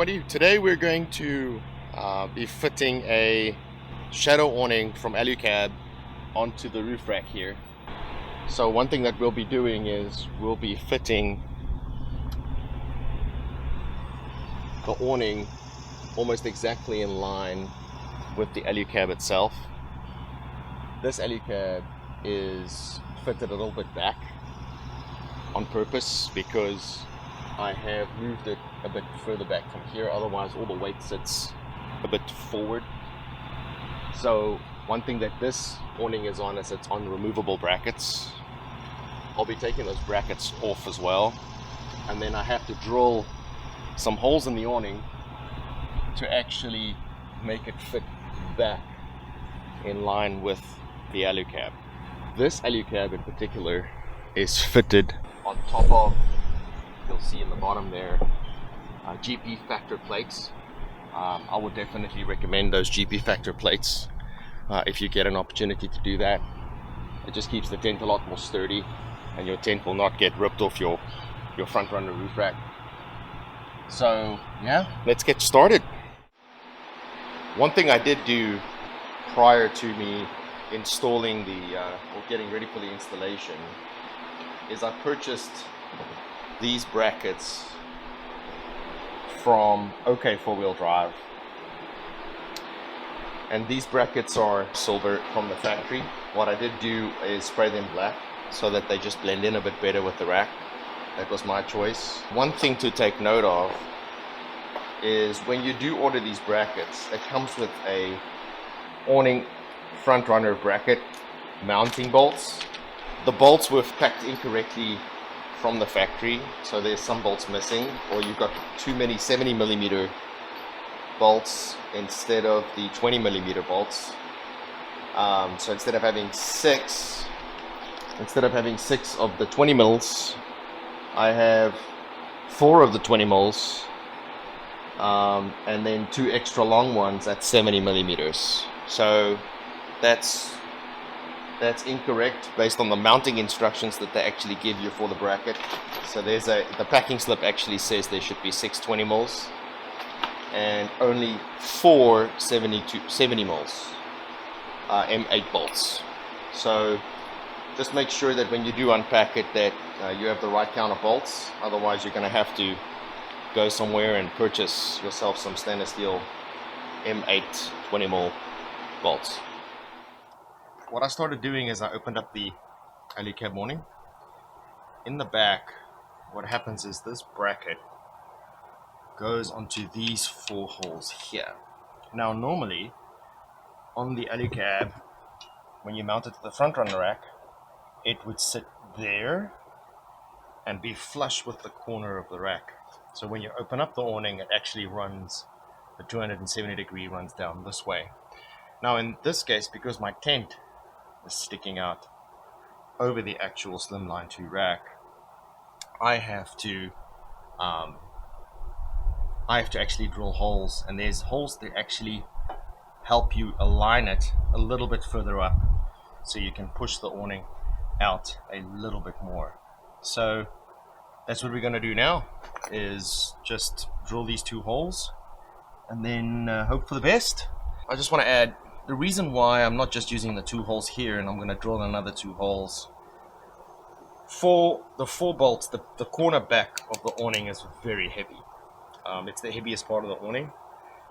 everybody. Today we're going to be fitting a shadow awning from Alu-Cab onto the roof rack here. So one thing that we'll be doing is we'll be fitting the awning almost exactly in line with the Alu-Cab itself. This Alu-Cab is fitted a little bit back on purpose because I have moved it a bit further back from here, otherwise all the weight sits a bit forward. So one thing that this awning is on is it's on removable brackets. I'll be taking those brackets off as well, and then I have to drill some holes in the awning to actually make it fit back in line with the Alu-Cab. This Alu-Cab in particular is fitted on top of, you'll see in the bottom there, GP factor plates. I would definitely recommend those GP factor plates if you get an opportunity to do that. It just keeps the tent a lot more sturdy and your tent will not get ripped off your front runner roof rack. So yeah, let's get started. One thing I did do prior to me installing or getting ready for the installation is I purchased these brackets from OK 4-wheel drive, and these brackets are silver from the factory. What I did do is spray them black so that they just blend in a bit better with the rack. That was my choice. One thing to take note of is when you do order these brackets, it comes with a awning front runner bracket mounting bolts. The bolts were packed incorrectly from the factory, so there's some bolts missing, or you've got too many 70mm bolts instead of the 20mm bolts. So instead of having six of the 20 mils, I have 4 of the 20 mils, and then 2 extra long ones at 70mm. So that's incorrect based on the mounting instructions that they actually give you for the bracket. So the packing slip actually says there should be 6 20 mils and only 4 70 mils M8 bolts. So just make sure that when you do unpack it that you have the right count of bolts. Otherwise you're going to have to go somewhere and purchase yourself some stainless steel M8 20 mil bolts. What I started doing is I opened up the Alu-Cab awning. In the back, what happens is this bracket goes onto these 4 holes here. Now normally on the Alu-Cab, when you mount it to the front runner rack, it would sit there and be flush with the corner of the rack. So when you open up the awning, it actually runs, the 270 degree runs down this way. Now in this case, because my tent is sticking out over the actual Slimline 2 rack, I have to actually drill holes, and there's holes that actually help you align it a little bit further up so you can push the awning out a little bit more. So that's what we're going to do now, is just drill these 2 holes and then hope for the best. I just want to add, the reason why I'm not just using the 2 holes here and I'm going to drill another 2 holes, for the 4 bolts, the corner back of the awning is very heavy. It's the heaviest part of the awning.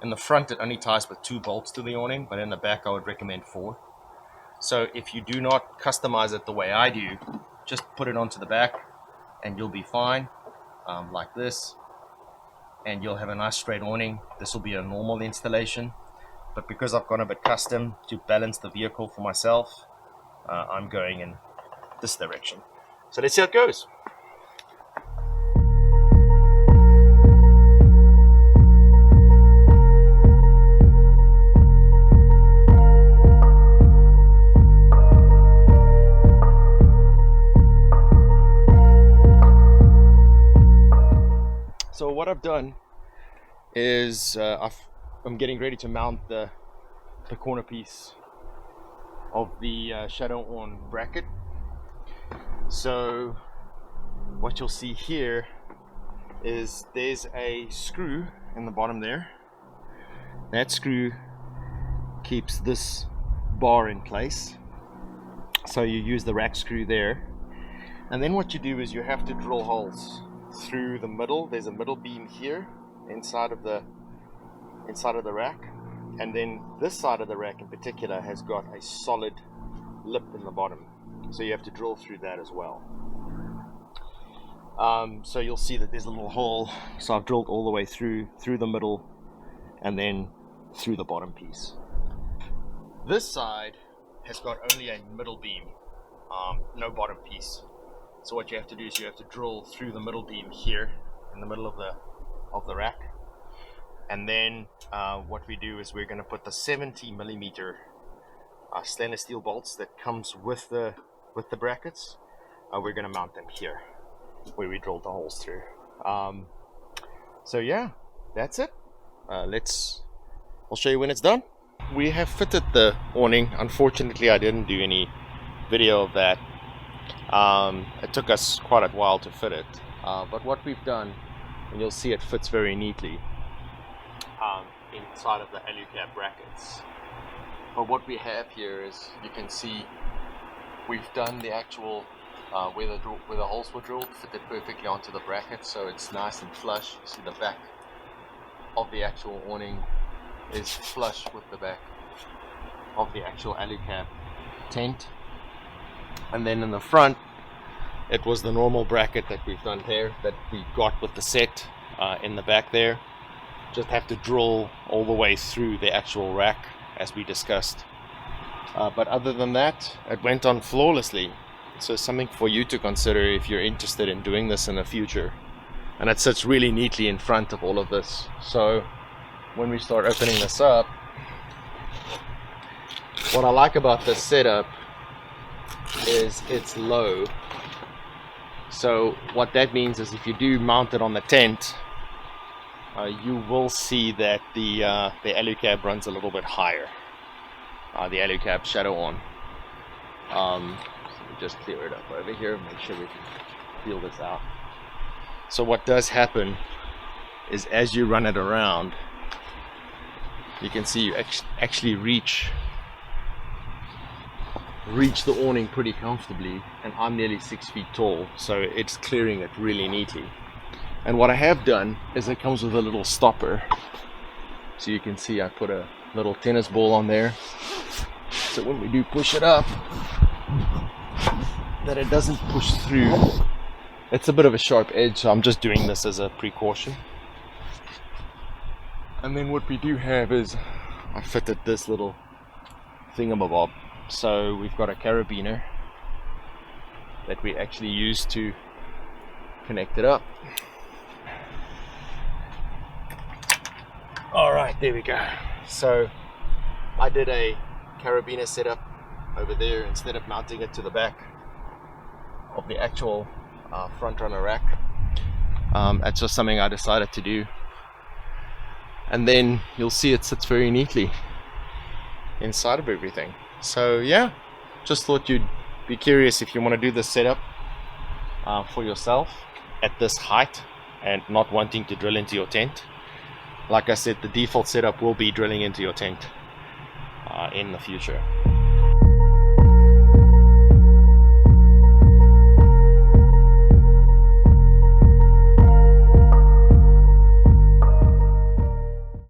In the front it only ties with 2 bolts to the awning, but in the back I would recommend 4. So if you do not customize it the way I do, just put it onto the back and you'll be fine, like this, and you'll have a nice straight awning. This will be a normal installation. But because I've gone a bit custom to balance the vehicle for myself, I'm going in this direction. So let's see how it goes. So what I've done is I'm getting ready to mount the corner piece of the shadow awning bracket. So what you'll see here is there's a screw in the bottom there. That screw keeps this bar in place, so you use the rack screw there. And then what you do is you have to drill holes through the middle. There's a middle beam here inside of the rack, and then this side of the rack in particular has got a solid lip in the bottom, so you have to drill through that as well. So you'll see that there's a little hole, so I've drilled all the way through the middle and then through the bottom piece. This side has got only a middle beam, no bottom piece. So what you have to do is you have to drill through the middle beam here in the middle of the rack, and then what we do is we're going to put the 70mm stainless steel bolts that comes with the brackets. We're going to mount them here where we drilled the holes through. So yeah, that's it. I'll show you when it's done. We have fitted the awning. Unfortunately, I didn't do any video of that. It took us quite a while to fit it, but what we've done, and you'll see it fits very neatly inside of the Alu-Cab brackets. But what we have here is, you can see we've done the actual where the holes were drilled, fitted perfectly onto the bracket, so it's nice and flush. You see the back of the actual awning is flush with the back of the actual Alu-Cab tent. And then in the front, it was the normal bracket that we've done there, that we got with the set in the back there. Just have to drill all the way through the actual rack as we discussed. But other than that, it went on flawlessly. So something for you to consider if you're interested in doing this in the future. And it sits really neatly in front of all of this. So when we start opening this up, what I like about this setup is it's low. So what that means is if you do mount it on the tent, you will see that the Alu-Cab runs a little bit higher. The Alu-Cab Shadow Awning. So we just clear it up over here, make sure we can feel this out. So what does happen is as you run it around, you can see you actually reach the awning pretty comfortably, and I'm nearly 6 feet tall, so it's clearing it really neatly. And what I have done is it comes with a little stopper, so you can see I put a little tennis ball on there, so when we do push it up, that it doesn't push through. It's a bit of a sharp edge, so I'm just doing this as a precaution. And then what we do have is I fitted this little thingamabob. So we've got a carabiner that we actually use to connect it up. Alright, there we go. So I did a carabiner setup over there instead of mounting it to the back of the actual front runner rack. That's just something I decided to do. And then you'll see it sits very neatly inside of everything. So yeah, just thought you'd be curious if you want to do this setup for yourself at this height and not wanting to drill into your tent. Like I said, the default setup will be drilling into your tent in the future.